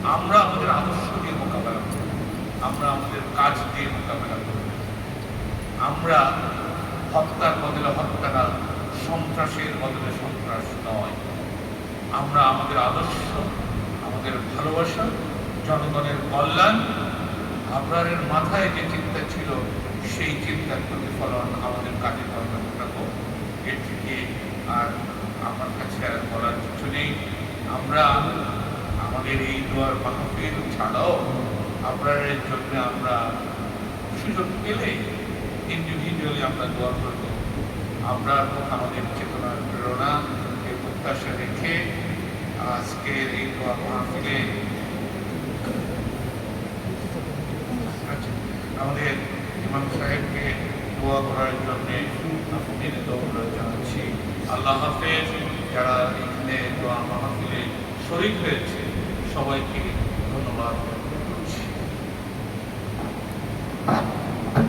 আমরা আমাদের আদর্শ দিয়ে মোকাবেলা করব, আমরা আমাদের কাজ দিয়ে মোকাবেলা করব। আমরা হত্যার বদলে হত্যা না, সন্ত্রাসের বদলে সন্ত্রাস নয়। আমরা আমাদের আদর্শ, আমাদের ভালোবাসা, জনগণের কল্যাণ, আপনাদের মাথায় যে চিন্তা ছিল সেই চিন্তার প্রতিফলন আমাদের কাজে কর্মে ঘটাবো। এর থেকে আর আমার কাছে আর বলার কিছু নেই। আমরা আমাদের এই দোয়ার মাহফিল ছাড়াও আপনাদের জন্য আমরা সুযোগ পেলে ইন্ডিভিজুয়ালি আমরা দোয়া করব। আমরা আমাদের চেতনার প্রেরণা এই প্রত্যাশা রেখে আজকের এই দোয়া মাহফিলে আমাদের ইমাম সাহেবকে দোয়া করার জন্য বিনীত অনুরোধ জানাচ্ছি। আল্লাহ হাফেজ। যারা এখানে দোয়া মাহফিলে শরীক হয়েছে সবাইকে ধন্যবাদ করছি।